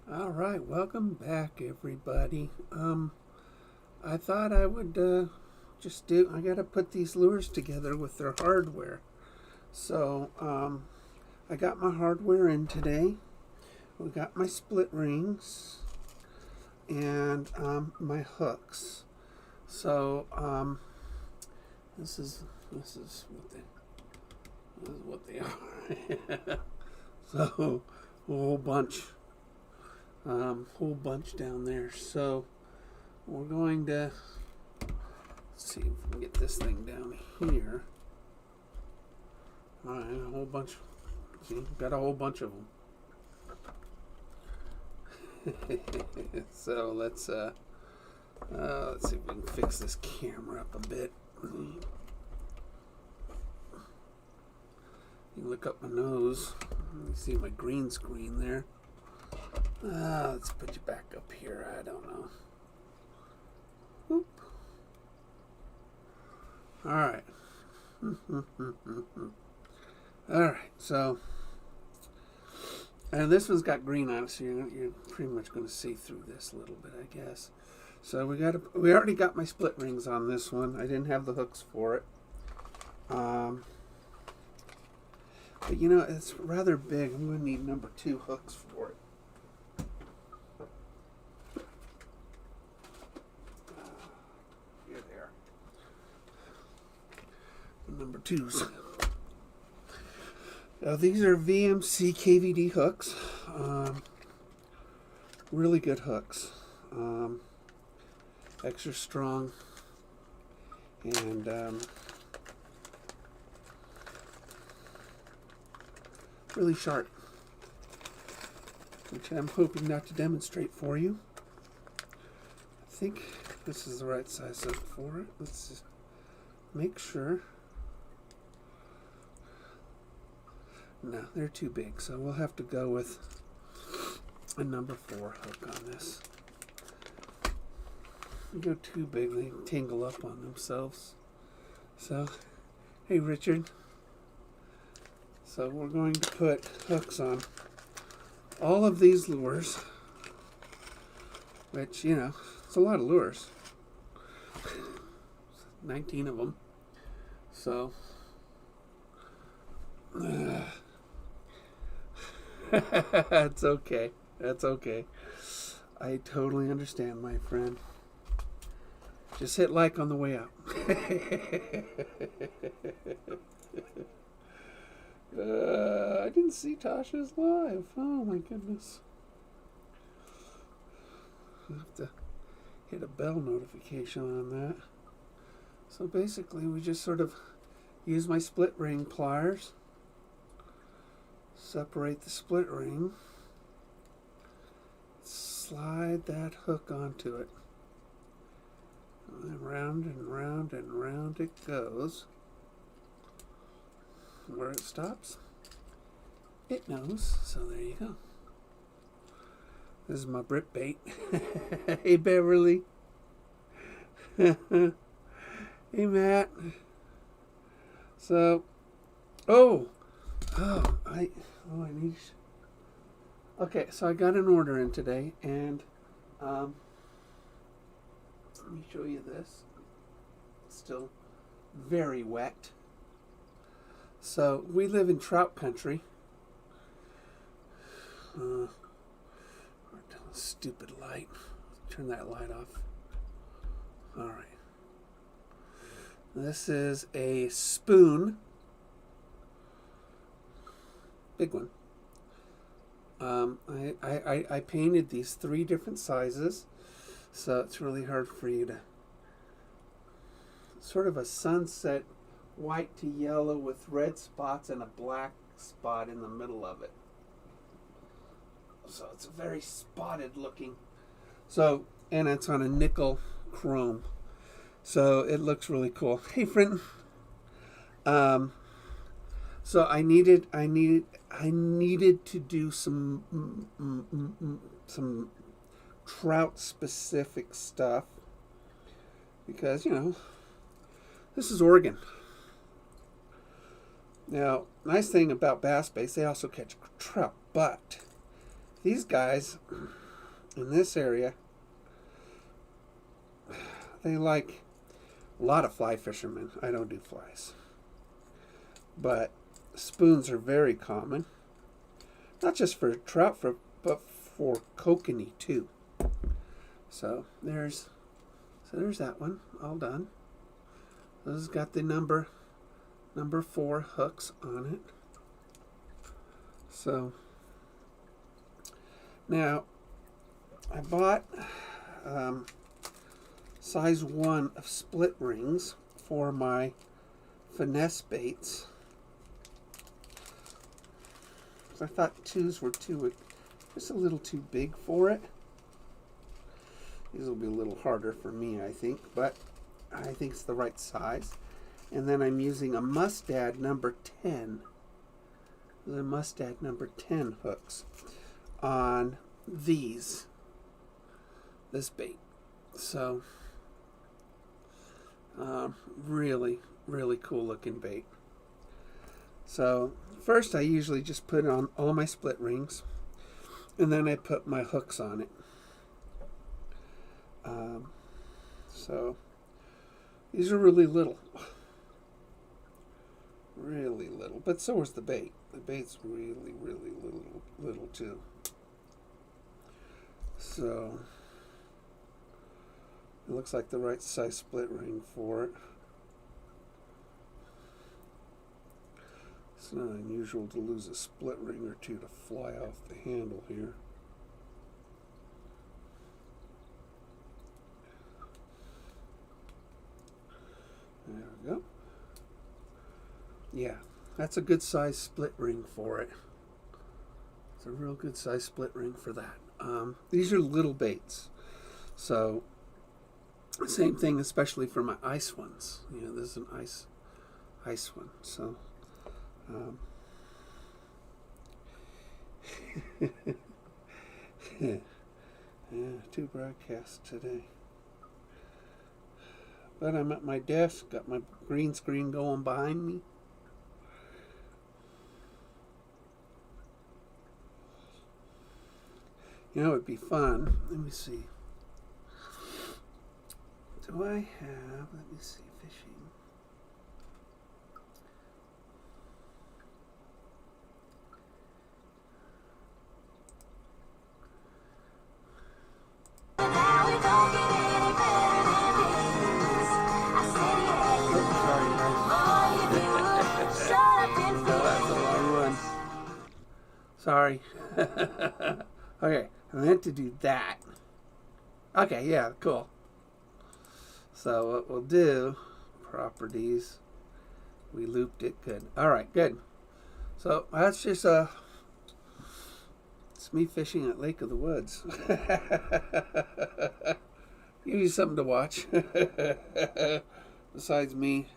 All right, welcome back, everybody. I thought I would I got to put these lures together with their hardware. So, I got my hardware in today. We got my split rings and my hooks. So, this is what they are. So, a whole bunch down there. So we're going to see if we can get this thing down here. All right, a whole bunch. See, got a whole bunch of them. So let's see if we can fix this camera up a bit. You can look up my nose. You see my green screen there. Let's put you back up here. I don't know. Whoop. All right. All right. So, and this one's got green on it, so you're pretty much going to see through this a little bit, I guess. So we already got my split rings on this one. I didn't have the hooks for it. But you know, it's rather big. I'm going to need number 2 hooks for it. Here they are. Number 2s. Now these are Vmc Kvd hooks. Really good hooks. Extra strong. And really sharp, which I'm hoping not to demonstrate for you. I think this is the right size up for it. Let's just make sure. No, they're too big, so we'll have to go with a number 4 hook on this. If you go too big, they tangle up on themselves. So, hey Richard. So we're going to put hooks on all of these lures, which, you know, it's a lot of lures. 19 of them. So, that's okay. That's okay. I totally understand, my friend. Just hit like on the way out. I didn't see Tasha's live. Oh my goodness. I have to hit a bell notification on that. So basically we just sort of use my split ring pliers, separate the split ring, slide that hook onto it, and round and round and round it goes. Where it stops, it knows. So there you go. This is my Brit bait. Hey Beverly. Hey Matt. So, I need. Okay, so I got an order in today, and let me show you this. It's still very wet. So we live in trout country. Stupid light. Turn that light off. All right. This is a spoon. Big one. I painted these 3 different sizes, so it's really hard for you to. Sort of a sunset white to yellow with red spots and a black spot in the middle of it. So it's very spotted looking. So, and it's on a nickel chrome. So it looks really cool. Hey Frinton. So I needed to do some trout specific stuff because, you know, this is Oregon. Now, nice thing about bass baits, they also catch trout, but these guys in this area, they like a lot of fly fishermen. I don't do flies. But spoons are very common. Not just for trout, but for kokanee too. So there's that one, all done. This has got the number 4 hooks on it. So now I bought size 1 of split rings for my finesse baits. I thought 2s were just a little too big for it. These will be a little harder for me, I think, but I think it's the right size. And then I'm using a Mustad number 10. The Mustad number 10 hooks on this bait. So really, really cool looking bait. So first I usually just put on all my split rings, and then I put my hooks on it. So these are really little. Really little. But so is the bait. The bait's really, really little too. So it looks like the right size split ring for it. It's not unusual to lose a split ring or two to fly off the handle here. There we go. Yeah, that's a good size split ring for it. It's a real good size split ring for that. These are little baits. So same thing, especially for my ice ones. You know, this is an ice one. So yeah, 2 broadcasts today. But I'm at my desk, got my green screen going behind me. You know, it'd be fun. Let me see. Do I have, let me see, fishing. Sorry. Okay, I meant to do that. Okay, yeah, cool. So what we'll do, properties, we looped it, good. All right, good. So that's just it's me fishing at Lake of the Woods. Give you something to watch. Besides me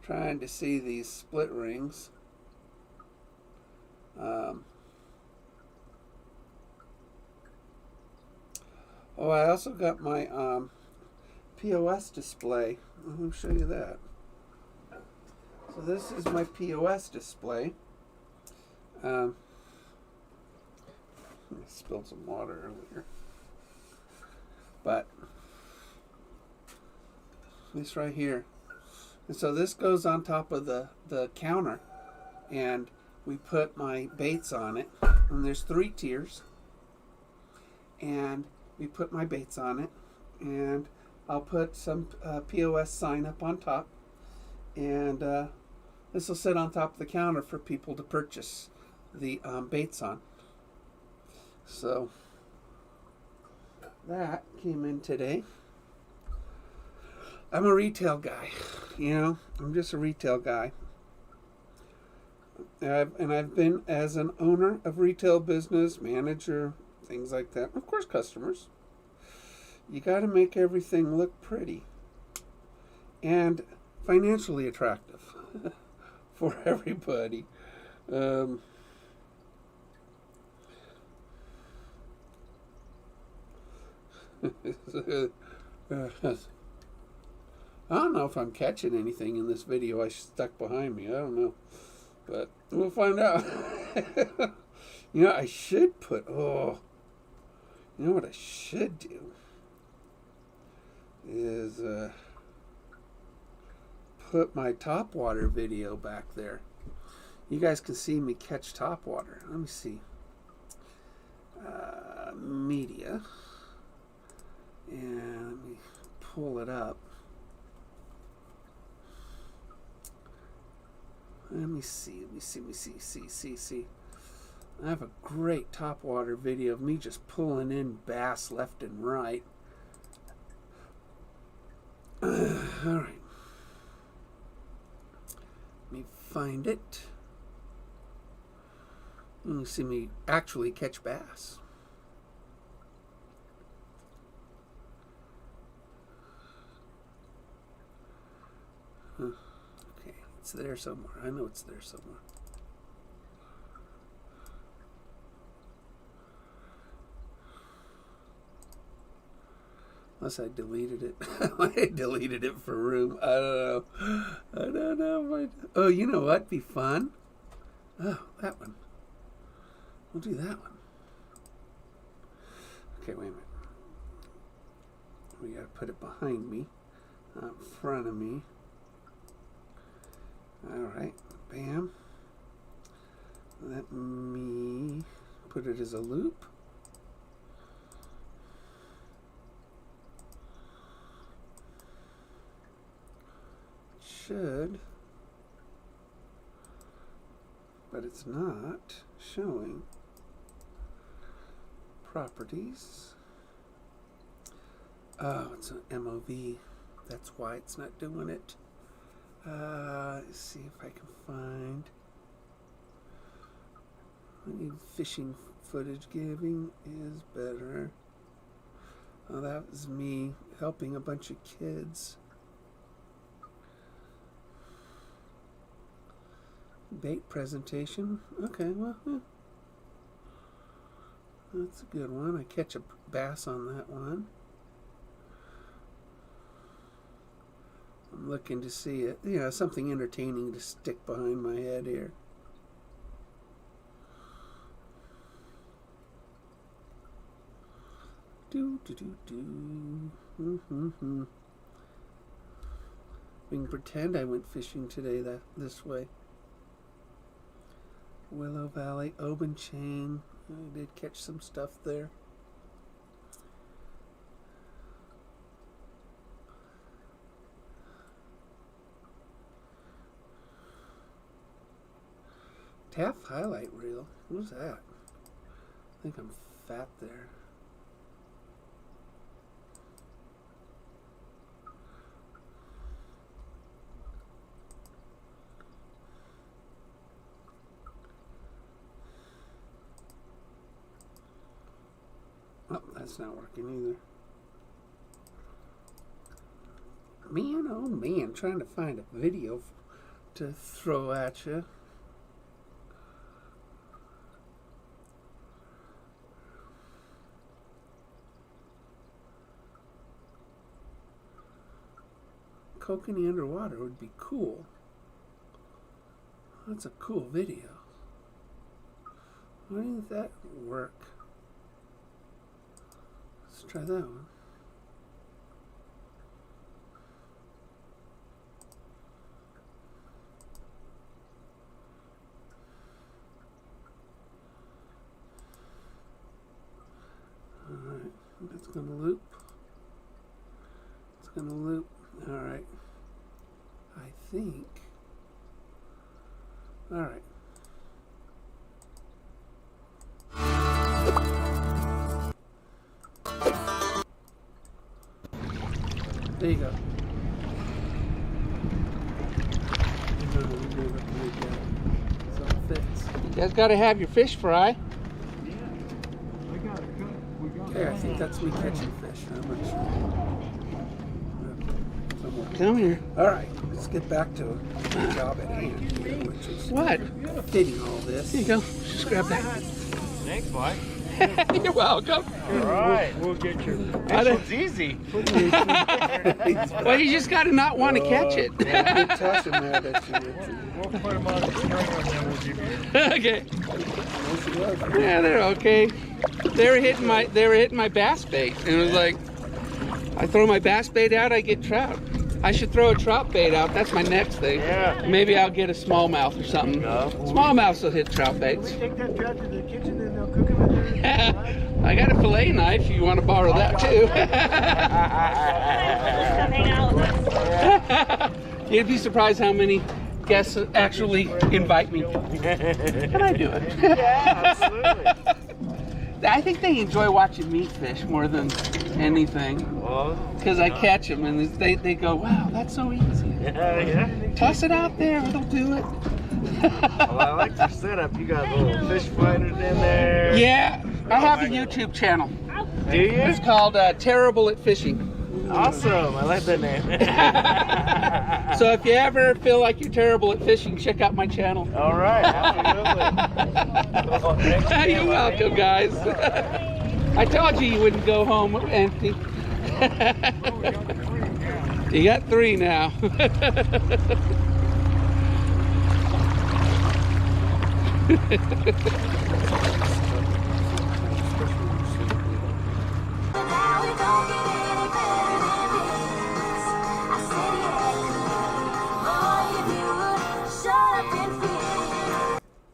trying to see these split rings. Oh, I also got my POS display. Let me show you that. So this is my POS display. I spilled some water earlier. But this right here. And so this goes on top of the counter. And we put my baits on it. And there's 3 tiers. And we put my baits on it, and I'll put some POS sign up on top, and this will sit on top of the counter for people to purchase the baits on. So that came in today. I'm a retail guy, you know. I'm just a retail guy. And I've been as an owner of retail business, manager, things like that. Of course, customers. You got to make everything look pretty and financially attractive for everybody. I don't know if I'm catching anything in this video I stuck behind me. I don't know. But we'll find out. You know, I should put, you know what I should do is put my topwater video back there. You guys can see me catch topwater. Let me see. Media. And let me pull it up. Let me see. I have a great topwater video of me just pulling in bass left and right. All right. Let me find it. You see me actually catch bass. Okay, it's there somewhere. I know it's there somewhere. Unless I deleted it. I deleted it for room. I don't know. Oh, you know what'd be fun? Oh, that one. We'll do that one. Okay, wait a minute. We gotta put it behind me, not in front of me. Alright, bam. Let me put it as a loop. Should, but it's not showing properties. Oh, it's an MOV. That's why it's not doing it. Let's see if I can find. I need fishing footage. Giving is better. Oh, that was me helping a bunch of kids. Bait presentation. Okay, well, that's a good one. I catch a bass on that one. I'm looking to see it. You know, something entertaining to stick behind my head here. We can pretend I went fishing today this way. Willow Valley, Oban Chain. I did catch some stuff there. Taft highlight reel. What's that? I think I'm fat there. Oh, that's not working either. Man, oh man, trying to find a video to throw at you. Kokanee underwater would be cool. That's a cool video. Why didn't that work? Let's try that one. Alright, that's gonna loop. It's gonna loop. Alright. I think. Alright. There you go. So it fits. You guys got to have your fish fry. Yeah, I got it. Okay, I think that's me catching fish. I'm not sure. Come here. All right, let's get back to the job at hand here, which is What? fitting all this. Here you go. Just grab that. Thanks, bud. You're welcome. All right, we'll get your. This one's easy. Well, you just got to not want to catch it. Yeah, good tossing there that you We'll put them on the string and then we'll give you. Okay. Yeah, they're okay. They were hitting my bass bait, and it was like, I throw my bass bait out, I get trout. I should throw a trout bait out. That's my next thing. Yeah. Maybe I'll get a smallmouth or something. No. Smallmouths will hit trout baits. Take that trout to the kitchen and they'll cook them in there. I got a fillet knife. If you want to borrow that too. You'd be surprised how many guests actually invite me. Can I do it? Yeah, absolutely. I think they enjoy watching me fish more than anything. Because I catch them and they go, wow, that's so easy. Yeah. Toss it out there, it'll do it. Well, I like your setup. You got little fish fighters in there. Yeah, I have a YouTube channel. Do you? It's called Terrible at Fishing. Awesome. I like that name. So if you ever feel like you're terrible at fishing, check out my channel. All right. Absolutely. You're welcome, guys. I told you wouldn't go home empty. You got 3 now.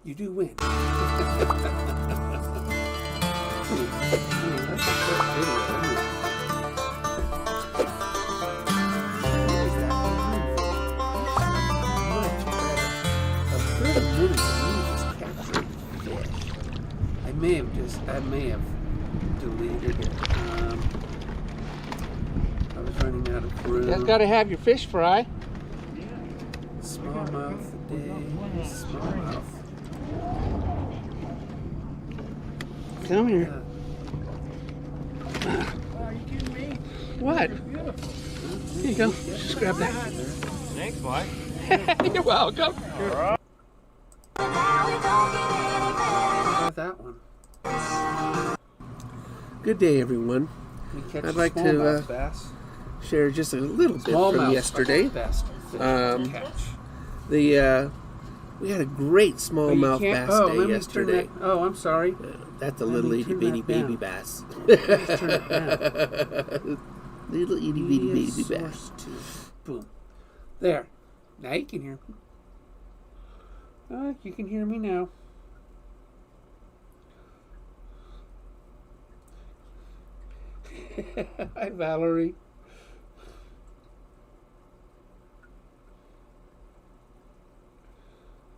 You do win. That's a good video. I may have deleted it. I was running out of room. You guys got to have your fish fry. Smallmouth today. Smallmouth. Come here. Are you kidding me? What? Here you go. Just grab that. Thanks, Mike. You're welcome. All right. That one. Good day, everyone. I'd like to share just a little bit from yesterday. We had a great smallmouth bass day yesterday. Oh, I'm sorry. That's a little itty bitty baby bass. Little itty bitty baby bass. Boom. There. Now you can hear me. You can hear me now. Hi, Valerie.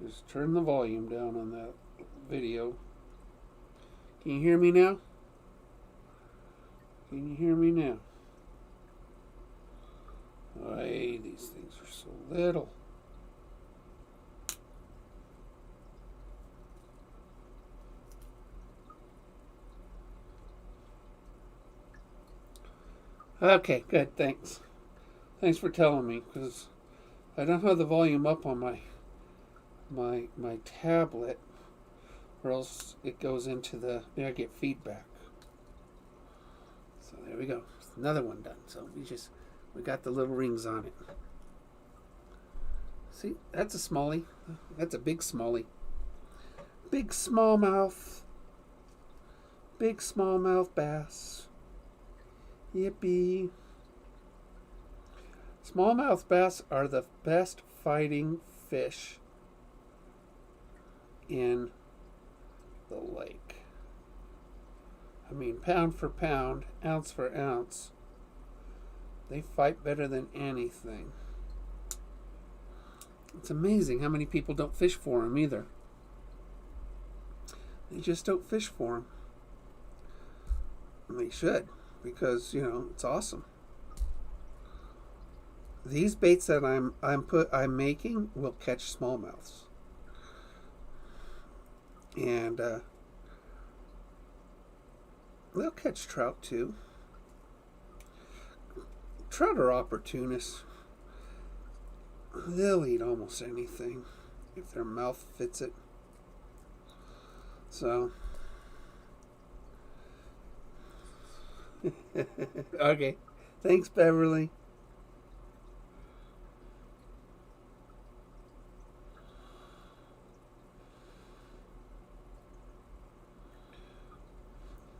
Just turn the volume down on that video. Can you hear me now? Can you hear me now? Hey, these things are so little. Okay, good, thanks. Thanks for telling me, because I don't have the volume up on my tablet, or else it goes into the, I get feedback. So there we go. Another one done. So we got the little rings on it. See, that's a smallie. That's a big smallie. Big smallmouth. Big smallmouth bass. Yippee. Smallmouth bass are the best fighting fish in the lake. I mean, pound for pound, ounce for ounce, they fight better than anything. It's amazing how many people don't fish for them either. They just don't fish for them. And they should, because, you know, it's awesome. These baits that I'm making will catch smallmouths. And they'll catch trout too. Trout are opportunists. They'll eat almost anything if their mouth fits it. So Okay. Thanks, Beverly.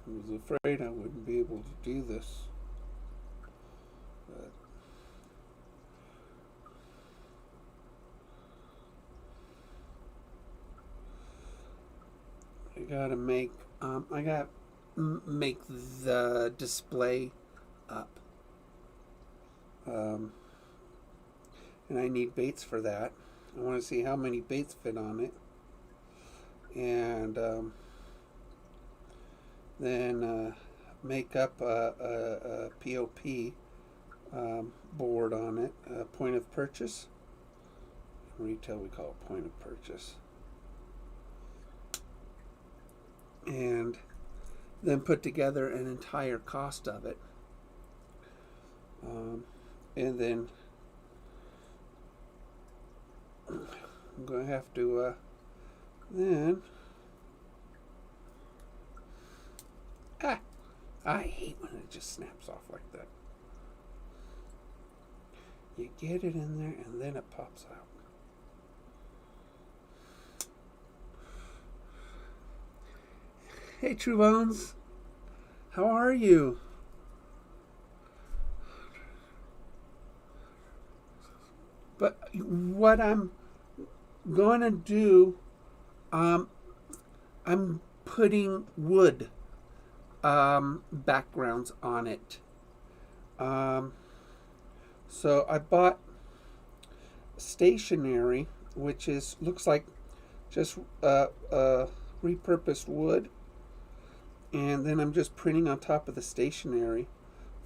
I was afraid I wouldn't be able to do this. But I gotta make make the display up, and I need baits for that. I want to see how many baits fit on it, and then make up a POP board on it, a point of purchase. In retail, we call it point of purchase. And then put together an entire cost of it. And then I'm going to have to then I hate when it just snaps off like that. You get it in there and then it pops out. Hey, True Bones. How are you? But what I'm going to do, I'm putting wood backgrounds on it. So I bought stationery, which looks like just repurposed wood. And then I'm just printing on top of the stationery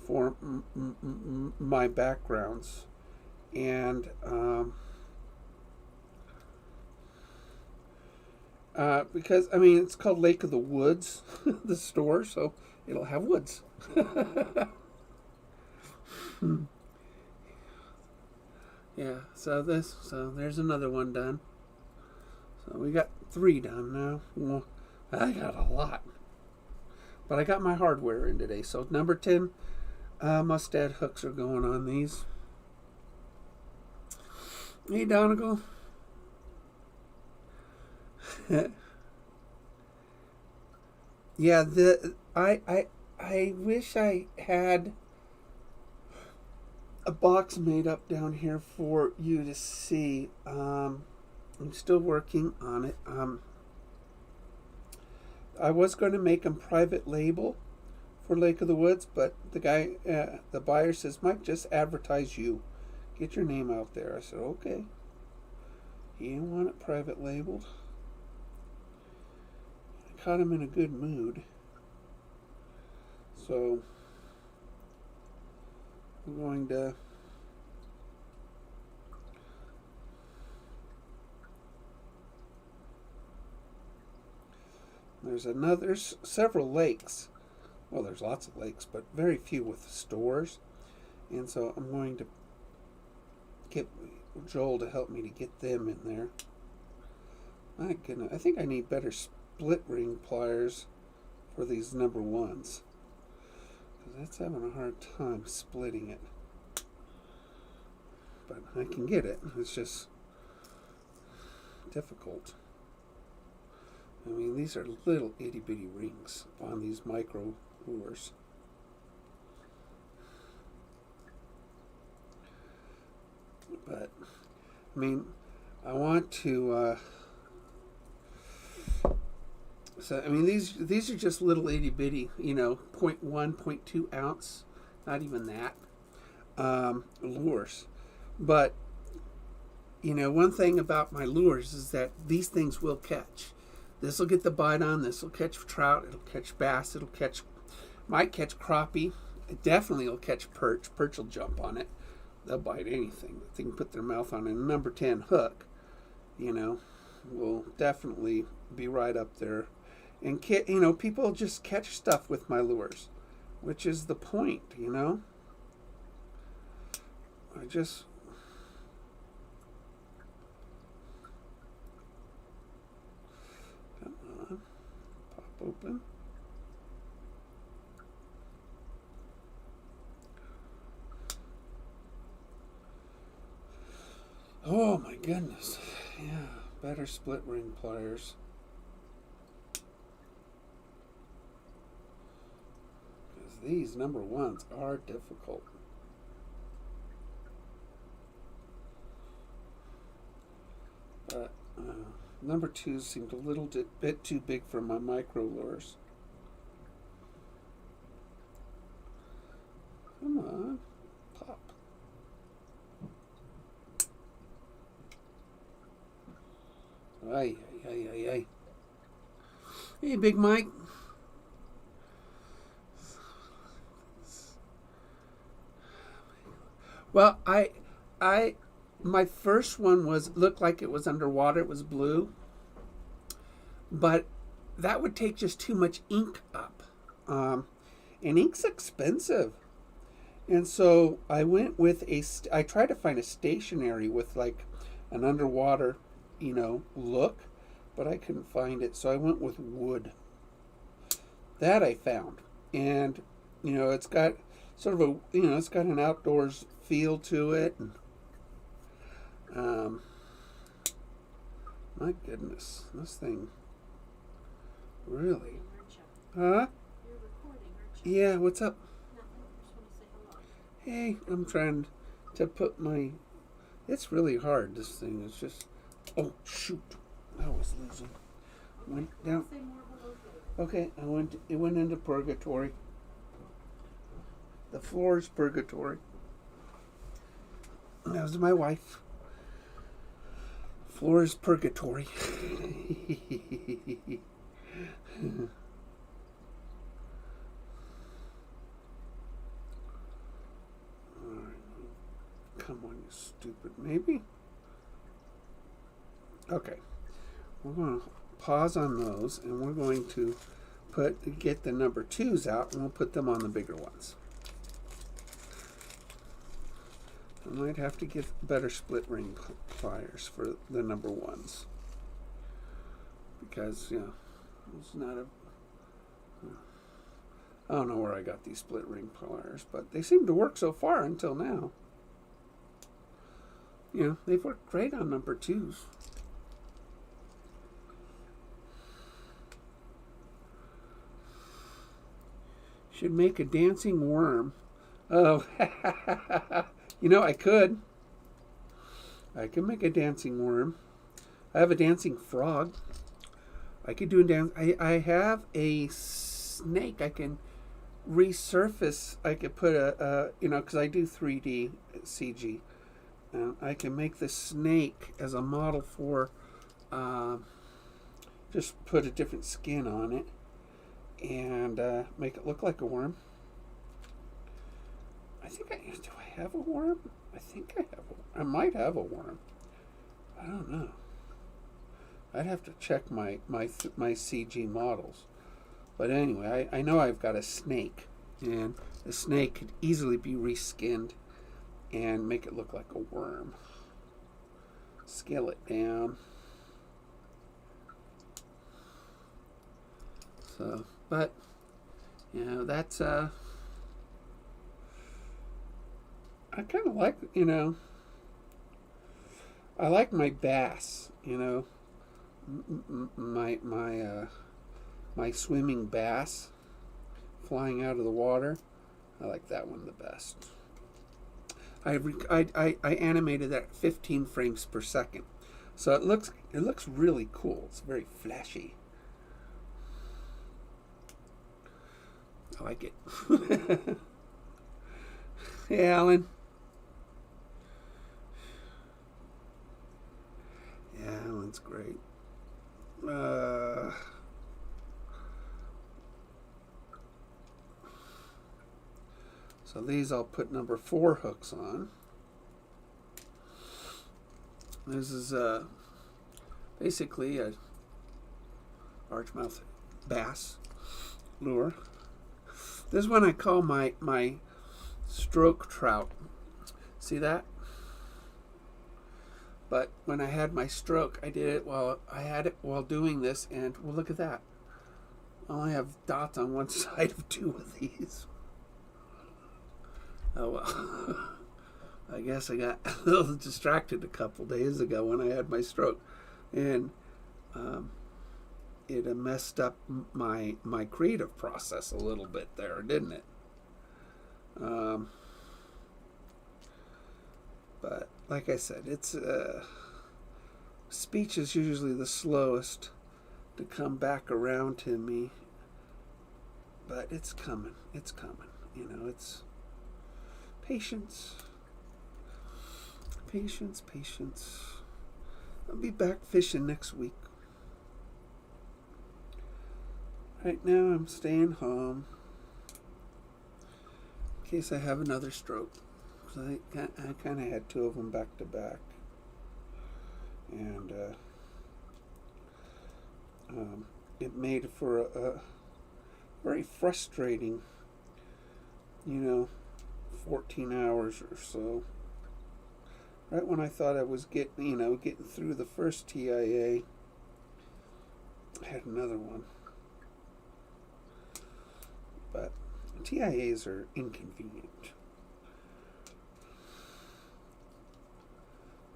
for my backgrounds. And because, I mean, it's called Lake of the Woods, the store, so it'll have woods. Yeah, so there's another one done. So we got 3 done now. Well, I got a lot. But I got my hardware in today. So number 10 mustad hooks are going on these. Hey, Donegal. Yeah, I wish I had a box made up down here for you to see. I'm still working on it. I was going to make them private label for Lake of the Woods, but the guy, the buyer says, Mike, just advertise you. Get your name out there. I said, okay. He didn't want it private labeled. I caught him in a good mood. So, I'm going to there's several lakes. Well, there's lots of lakes, but very few with stores. And so I'm going to get Joel to help me to get them in there. My goodness, I think I need better split ring pliers for these number 1s. Because that's having a hard time splitting it. But I can get it. It's just difficult. I mean, these are little itty bitty rings on these micro lures. But, I mean, I want to, so, I mean, these are just little itty bitty, 0.1, 0.2 ounce, not even that, lures. But, one thing about my lures is that these things will catch. This will get the bite on. This will catch trout. It'll catch bass. Might catch crappie. It definitely will catch perch. Perch will jump on it. They'll bite anything that they can put their mouth on. And a number 10 hook, will definitely be right up there. And people just catch stuff with my lures, which is the point. I just. Open. Oh my goodness. Yeah, better split ring pliers. Because these number ones are difficult. But number twos seemed a little bit too big for my micro lures. Come on, pop. Ay, ay, ay, ay. Hey, Big Mike. Well, my first one looked like it was underwater. It was blue, but that would take just too much ink up, and ink's expensive. And so I went with I tried to find a stationery with like an underwater, look, but I couldn't find it. So I went with wood. That I found, and it's got sort of it's got an outdoors feel to it. And, my goodness, this thing really, huh? You're recording, aren't you? Yeah, what's up? Nothing. Just want to say hello. Hey, I'm trying to put my. It's really hard. This thing is just. Oh shoot! I was losing. Went down. Say more hello. Okay, It went into purgatory. The floor is purgatory. That was my wife. Floor is purgatory. Come on, you stupid. Maybe? Okay. We're going to pause on those, and we're going to get the number twos out, and we'll put them on the bigger ones. I might have to get better split ring pliers for the number ones, because it's not a. I don't know where I got these split ring pliers, but they seem to work so far until now. They've worked great on number twos. Should make a dancing worm. Oh, I could. I can make a dancing worm. I have a dancing frog. I could do a dance. I have a snake. I can resurface. I could put because I do 3D CG. I can make the snake as a model for, just put a different skin on it and make it look like a worm. Do I have a worm? I think I have I might have a worm. I don't know. I'd have to check my CG models. But anyway, I know I've got a snake, and the snake could easily be reskinned and make it look like a worm. Scale it down. So, but that's I kind of like, I like my bass, my swimming bass flying out of the water. I like that one the best. I animated that at 15 frames per second, so it looks really cool. It's very flashy. I like it. Hey, Alan. Yeah, Alan's great. So these I'll put number 4 hooks on. This is basically a largemouth bass lure. This one I call my stroke trout. See that? But when I had my stroke, I did it while doing this, and well, look at that. I only have dots on one side of 2 of these. Oh well. I guess I got a little distracted a couple days ago when I had my stroke, and it messed up my creative process a little bit there, didn't it? But like I said, it's speech is usually the slowest to come back around to me, but it's coming. It's coming. You know, it's patience. Patience, patience. I'll be back fishing next week. Right now I'm staying home in case I have another stroke. I kind of had two of them back to back. And it made for a very frustrating, 14 hours or so. Right when I thought I was getting through the first TIA, I had another one. But TIAs are inconvenient.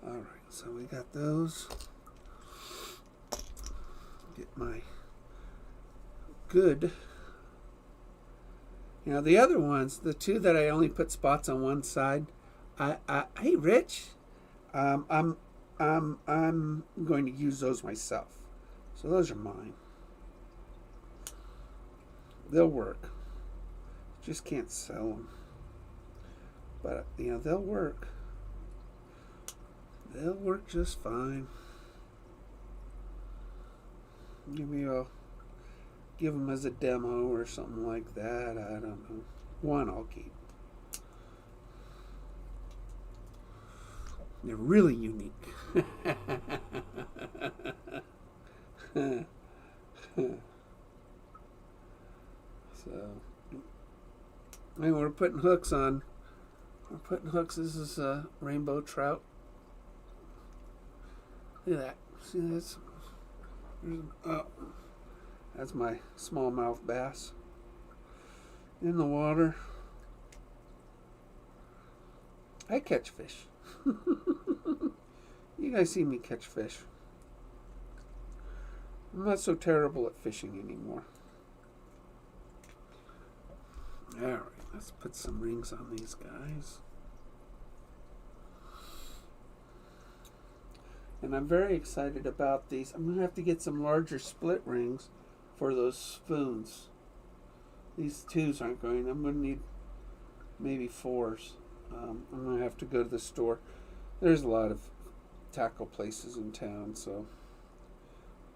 All right, so we got those. Get my good. The other ones, the two that I only put spots on one side. Hey, Rich. I'm going to use those myself. So those are mine. They'll work. Just can't sell them. But they'll work. They'll work just fine. Maybe I'll give them as a demo or something like that. I don't know. One I'll keep. They're really unique. So, anyway, we're putting hooks on. We're putting hooks. This is a rainbow trout. Look at that. See this? That's my smallmouth bass in the water. I catch fish. You guys see me catch fish. I'm not so terrible at fishing anymore. Alright, let's put some rings on these guys. And I'm very excited about these. I'm going to have to get some larger split rings for those spoons. These twos aren't going. I'm going to need maybe fours. I'm going to have to go to the store. There's a lot of tackle places in town, so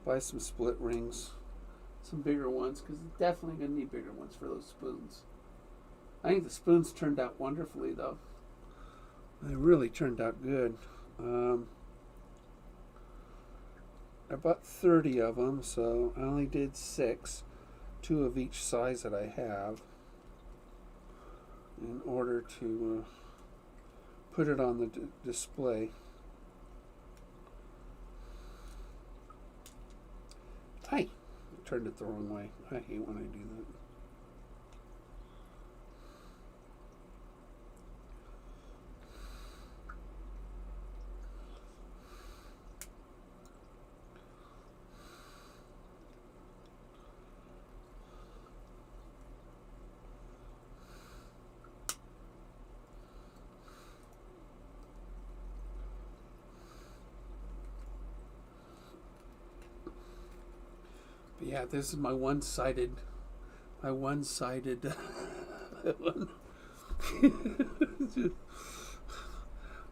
buy some split rings, some bigger ones, because definitely going to need bigger ones for those spoons. I think the spoons turned out wonderfully, though. They really turned out good. I bought 30 of them, so I only did 6, 2 of each size that I have, in order to put it on the display. I turned it the wrong way. I hate when I do that. But yeah, this is my one-sided one.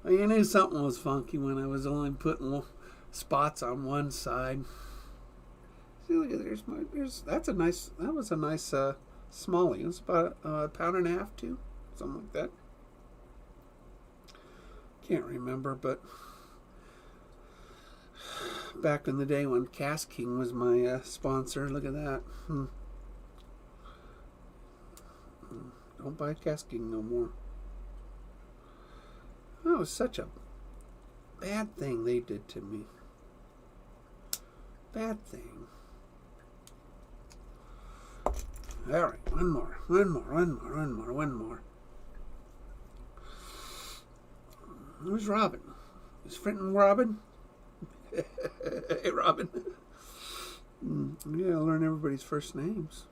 You knew something was funky when I was only putting spots on one side. See, look at that was a nice smallie. It was about a pound and a half, too, something like that. Can't remember, but back in the day when Cast King was my sponsor. Look at that. Don't buy Cast King no more. That was such a bad thing they did to me. Bad thing. Alright, one more. Who's Robin? Is Fenton Robin? Hey, Robin. Yeah, I learn everybody's first names.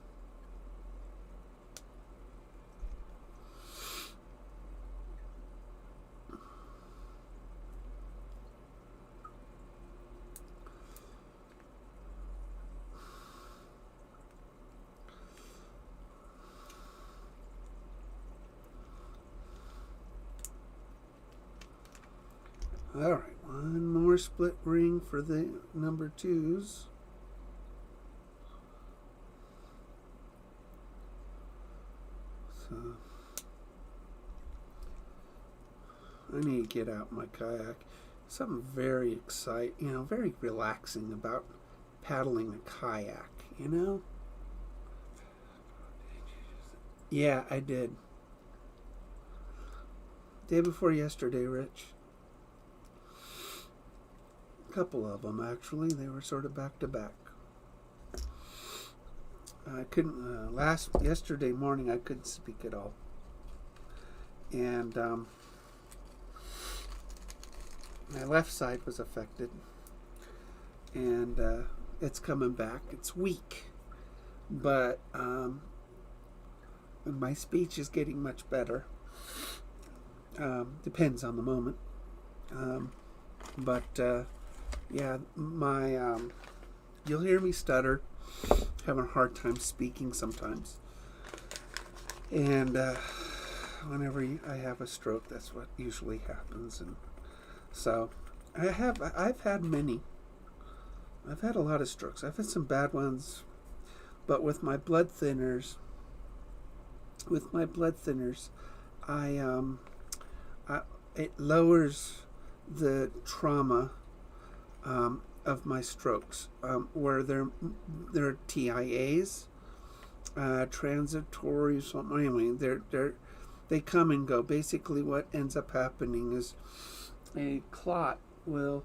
All right, one more split ring for the number 2s. So I need to get out my kayak. Something very exciting, very relaxing about paddling a kayak, Yeah, I did. Day before yesterday, Rich. Couple of them, actually. They were sort of back to back. I couldn't yesterday morning I couldn't speak at all, and my left side was affected, and it's coming back. It's weak, but my speech is getting much better. Depends on the moment, but yeah, my you'll hear me stutter, having a hard time speaking sometimes, and whenever I have a stroke, that's what usually happens. And so I've had many. I've had a lot of strokes. I've had some bad ones, but with my blood thinners, it lowers the trauma of my strokes, where they're TIAs, transitory something. Anyway, they come and go. Basically, what ends up happening is a clot will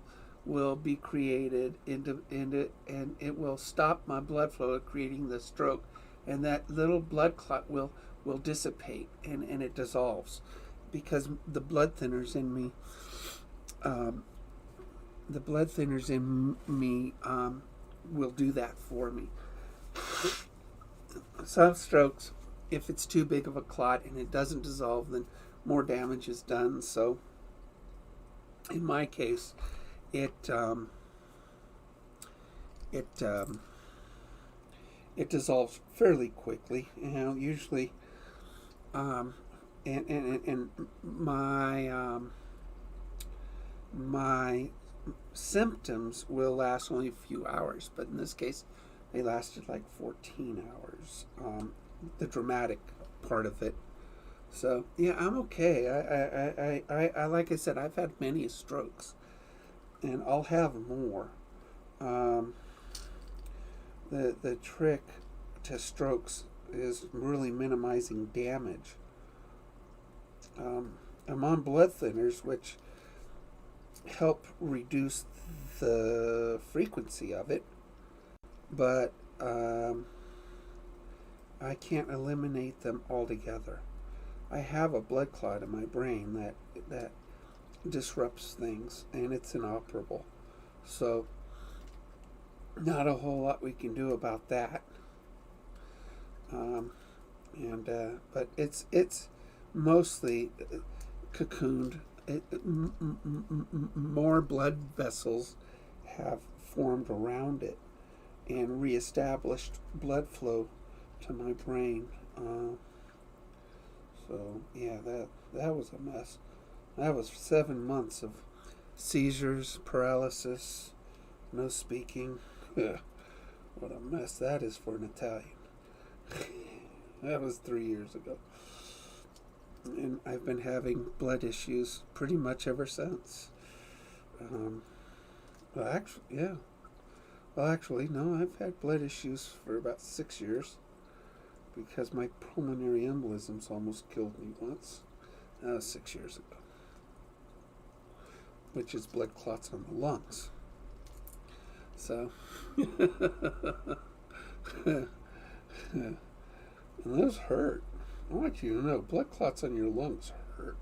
be created into and it will stop my blood flow, creating the stroke, and that little blood clot will dissipate and it dissolves, because the blood thinners in me will do that for me. Some strokes, if it's too big of a clot and it doesn't dissolve, then more damage is done. So in my case, it dissolves fairly quickly. Usually, and my symptoms will last only a few hours, but in this case, they lasted like 14 hours. The dramatic part of it. So yeah, I'm okay. I like I said, I've had many strokes, and I'll have more. The trick to strokes is really minimizing damage. I'm on blood thinners, which help reduce the frequency of it, but I can't eliminate them altogether. I have a blood clot in my brain that disrupts things, and it's inoperable. So not a whole lot we can do about that. But it's mostly cocooned. More blood vessels have formed around it and reestablished blood flow to my brain. So yeah, that was a mess. That was 7 months of seizures, paralysis, no speaking. Ugh, what a mess that is for an Italian. That was 3 years ago. And I've been having blood issues pretty much ever since. Actually, no, I've had blood issues for about 6 years, because my pulmonary embolisms almost killed me once. That was 6 years ago. Which is blood clots on the lungs. So, and those hurt. I want you to know, blood clots on your lungs hurt.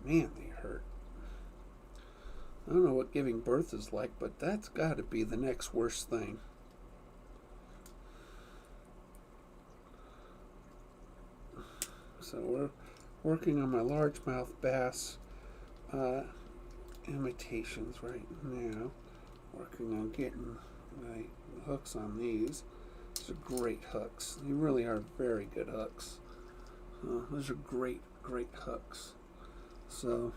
Man, they hurt. I don't know what giving birth is like, but that's got to be the next worst thing. So we're working on my largemouth bass imitations right now. Working on getting my hooks on these. These are great hooks. They really are very good hooks. Those are great hooks. So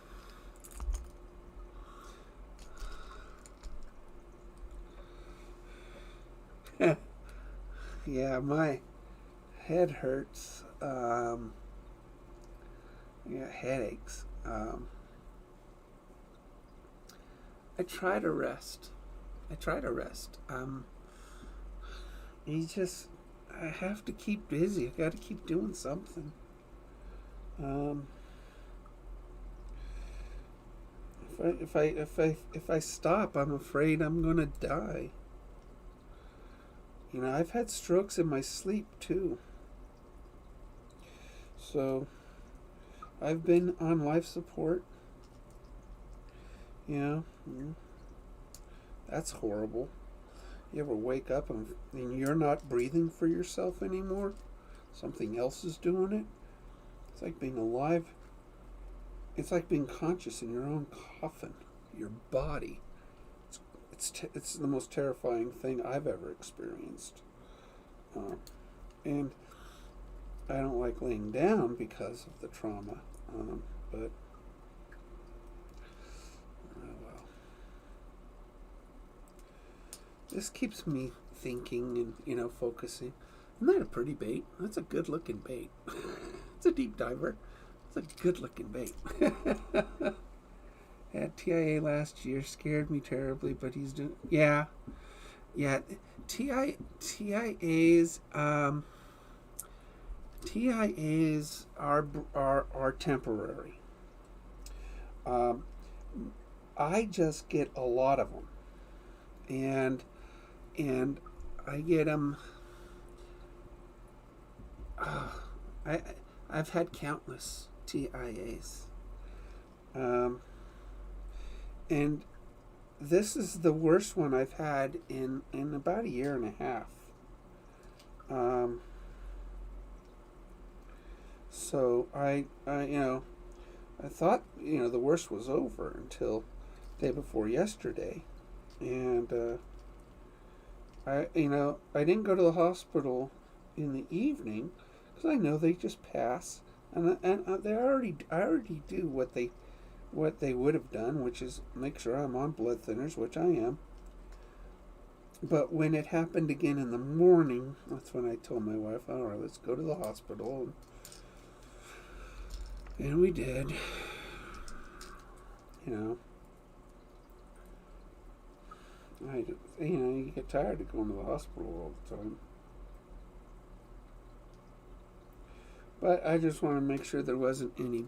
yeah, my head hurts. I got headaches. I try to rest. I have to keep busy. I got to keep doing something. If I stop, I'm afraid I'm gonna die. You know, I've had strokes in my sleep too. So I've been on life support. You know, that's horrible. You ever wake up and you're not breathing for yourself anymore? Something else is doing it? It's like being alive. It's like being conscious in your own coffin, your body. It's the most terrifying thing I've ever experienced. And I don't like laying down because of the trauma. But well. This keeps me thinking and, focusing. Isn't that a pretty bait? That's a good looking bait. It's a deep diver. It's a good looking bait. Had TIA last year, scared me terribly, but he's doing, yeah. TIAs are temporary. I just get a lot of them, and I get them. I've had countless TIAs. And this is the worst one I've had in about a year and a half. So I thought, the worst was over until day before yesterday. And, I didn't go to the hospital in the evening because I know they just pass. And I already do what they would have done, which is make sure I'm on blood thinners, which I am. But when it happened again in the morning, that's when I told my wife, all right, let's go to the hospital. And we did. You get tired of going to the hospital all the time. But I just want to make sure there wasn't any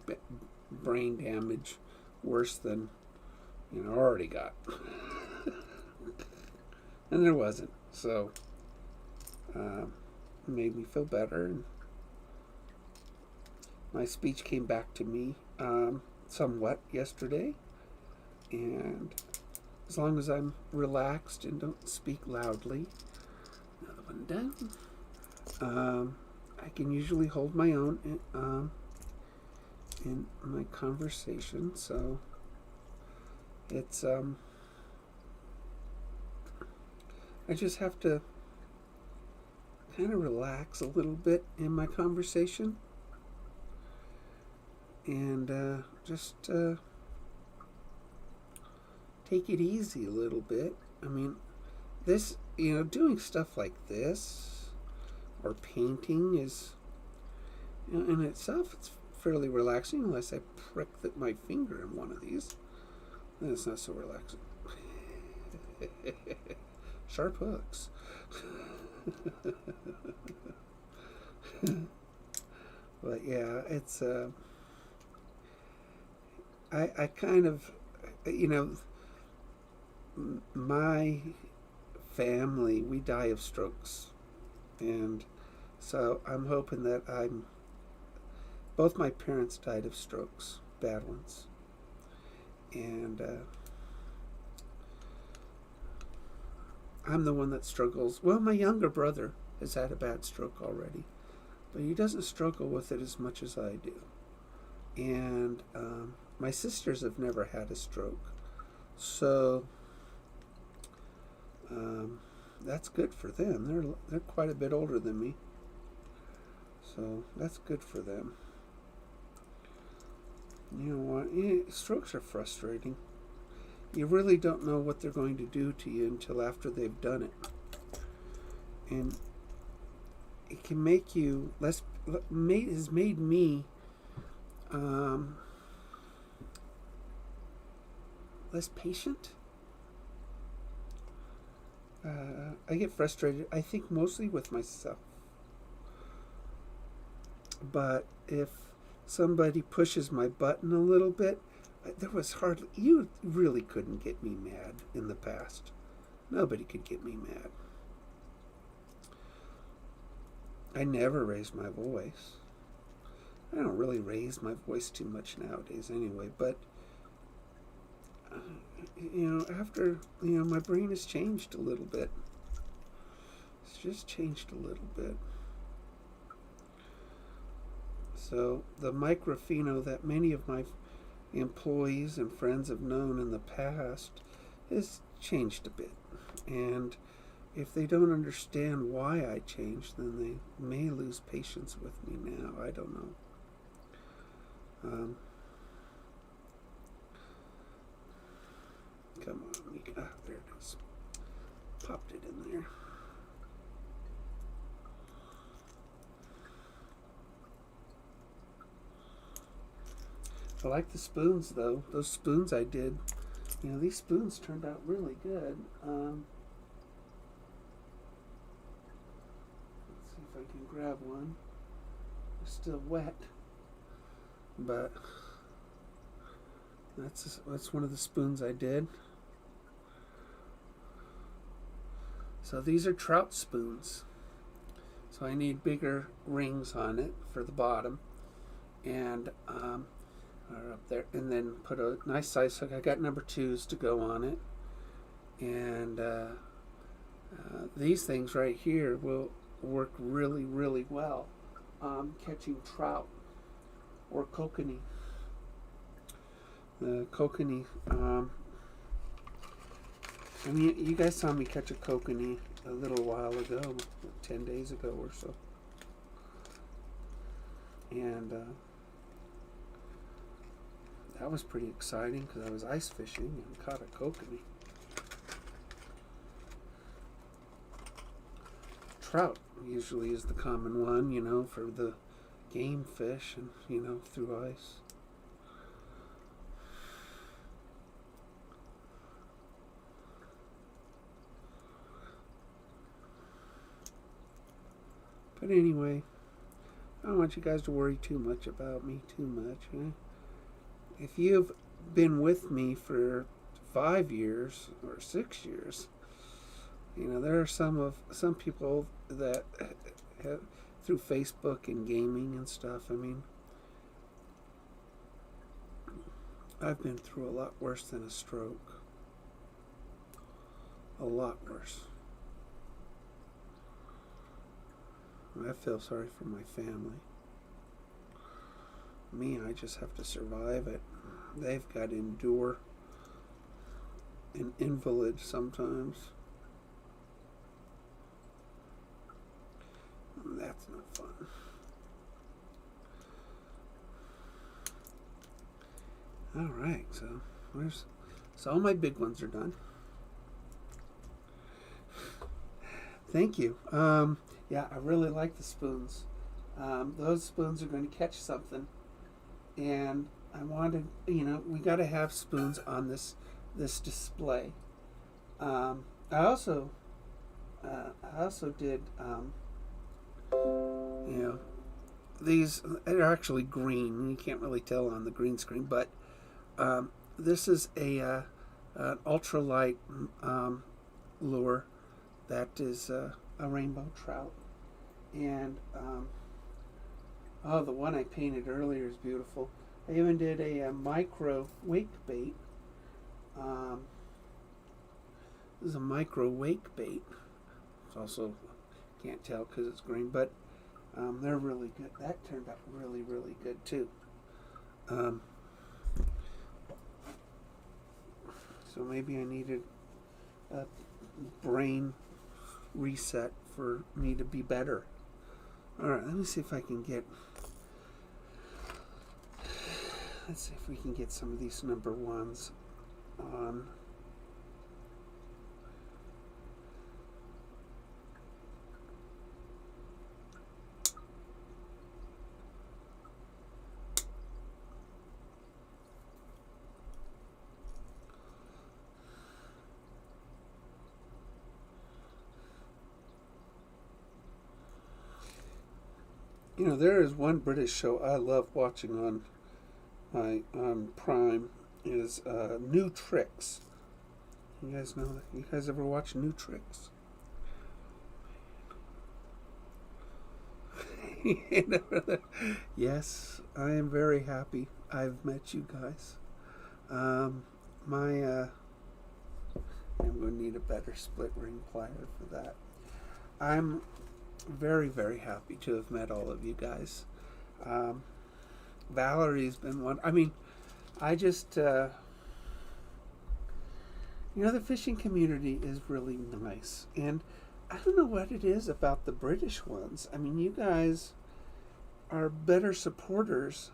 brain damage worse than I already got. And there wasn't. So it made me feel better, and my speech came back to me somewhat yesterday, and as long as I'm relaxed and don't speak loudly, another one down, I can usually hold my own in my conversation. So it's I just have to kind of relax a little bit in my conversation, and just take it easy a little bit. I mean, this, doing stuff like this or painting is, in itself, it's fairly relaxing, unless I prick my finger in one of these. Then it's not so relaxing. Sharp hooks. But yeah, it's I kind of, my family, we die of strokes, and so I'm hoping that both my parents died of strokes, bad ones, And I'm the one that struggles. Well, my younger brother has had a bad stroke already, but he doesn't struggle with it as much as I do. And my sisters have never had a stroke, so that's good for them. They're quite a bit older than me, so that's good for them. You know what? Strokes are frustrating. You really don't know what they're going to do to you until after they've done it. And it can make you has made me less patient. I get frustrated, I think, mostly with myself. But if somebody pushes my button a little bit, you really couldn't get me mad in the past. Nobody could get me mad. I never raised my voice. I don't really raise my voice too much nowadays anyway, but after, my brain has changed a little bit. It's just changed a little bit. So the microfino that many of my employees and friends have known in the past has changed a bit. And if they don't understand why I changed, then they may lose patience with me now. I don't know. Come on. There it is. Popped it in there. I like the spoons, though. Those spoons I did. These spoons turned out really good. Let's see if I can grab one. They're still wet, but that's one of the spoons I did. So these are Trout Spoons. So I need bigger rings on it for the bottom, and are up there, and then put a nice size hook. I got number 2s to go on it, and these things right here will work really, really well catching trout or kokanee. The kokanee, you guys saw me catch a kokanee a little while ago, 10 days ago or so, and that was pretty exciting because I was ice fishing and caught a kokanee. Trout usually is the common one, for the game fish and, through ice. But anyway, I don't want you guys to worry too much about me too much. If you've been with me for 5 years or 6 years, there are some people that have, through Facebook and gaming and stuff. I've been through a lot worse than a stroke. A lot worse. I feel sorry for my family. Me, I just have to survive it. They've got to endure an invalid sometimes. That's not fun. Alright, so all my big ones are done. Thank you. Yeah, I really like the spoons. Those spoons are going to catch something. And I wanted, we got to have spoons on this display. I also did, these are actually green. You can't really tell on the green screen, but this is an ultralight lure that is a rainbow trout. And the one I painted earlier is beautiful. I even did a micro wake bait This is a micro wake bait. It's also, can't tell because it's green, but they're really good. That turned out really, really good too. So maybe I needed a brain reset for me to be better. Alright, let me see if I can get... Let's see if we can get some of these number ones on. You know, there is one British show I love watching on Prime is New Tricks. You guys know that? You guys ever watch New Tricks? Yes, I am very happy I've met you guys. I'm going to need a better split ring plier for that. I'm very, very happy to have met all of you guys. Valerie's been one. I mean, I just, you know, the fishing community is really nice. And I don't know what it is about the British ones. I mean, you guys are better supporters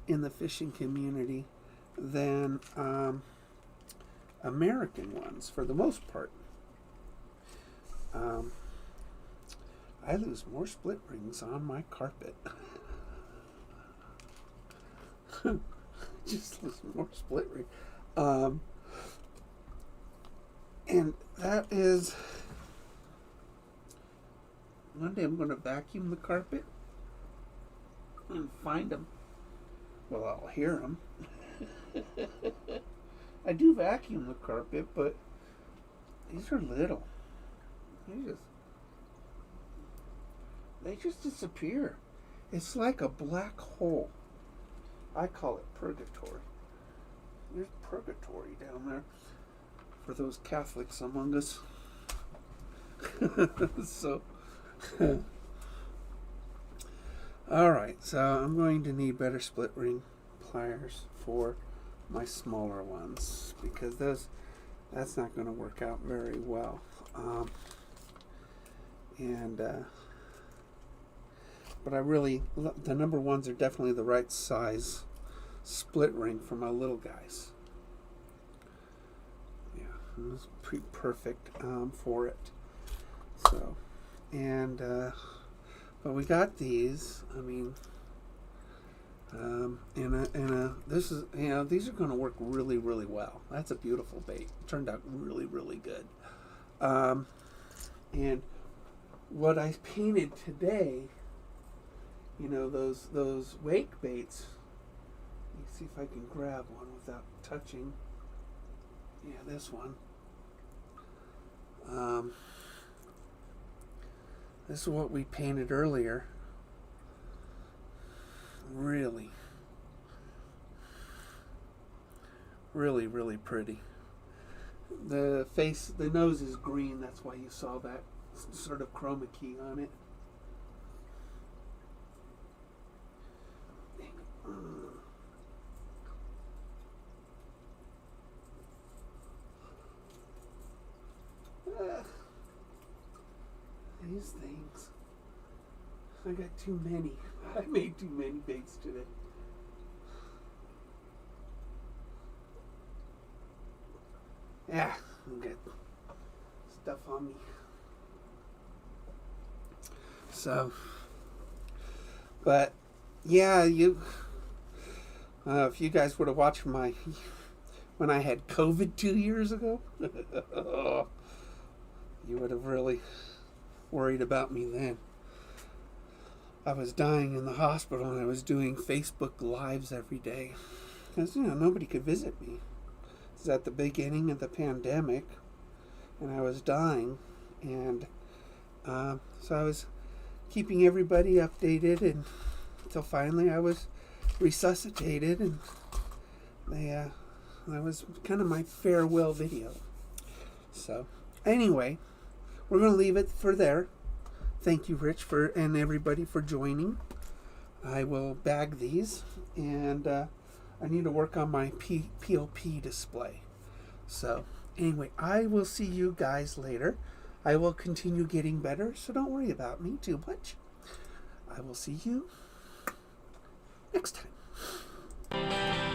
in the fishing community than American ones, for the most part. I lose more split rings on my carpet. Just lose more split ring. And that is... One day I'm going to vacuum the carpet and find them. Well, I'll hear them. I do vacuum the carpet, but these are little. They just disappear. It's like a black hole. I call it purgatory. There's purgatory down there for those Catholics among us. So, alright, so I'm going to need better split ring pliers for my smaller ones because that's not going to work out very well. But I really, the number ones are definitely the right size split ring for my little guys. Yeah, it was pretty perfect for it. So, and, but we got these. I mean, this is, you know, these are going to work really, really well. That's a beautiful bait. It turned out really, really good. And what I painted today, you know, those wake baits. Let me see if I can grab one without touching. Yeah, this one. This is what we painted earlier. Really, really, really pretty. The nose is green. That's why you saw that sort of chroma key on it. These things. I got too many. I made too many baits today. Yeah, I got stuff on me. So, but yeah, if you guys would have watched when I had COVID 2 years ago, you would have really worried about me then. I was dying in the hospital and I was doing Facebook Lives every day because, you know, nobody could visit me. It was at the beginning of the pandemic and I was dying, and so I was keeping everybody updated, and until finally I was resuscitated, and that was kind of my farewell video. So, anyway, we're going to leave it for there. Thank you, Rich, and everybody for joining. I will bag these, and I need to work on my POP display. So, anyway, I will see you guys later. I will continue getting better, so don't worry about me too much. I will see you next time.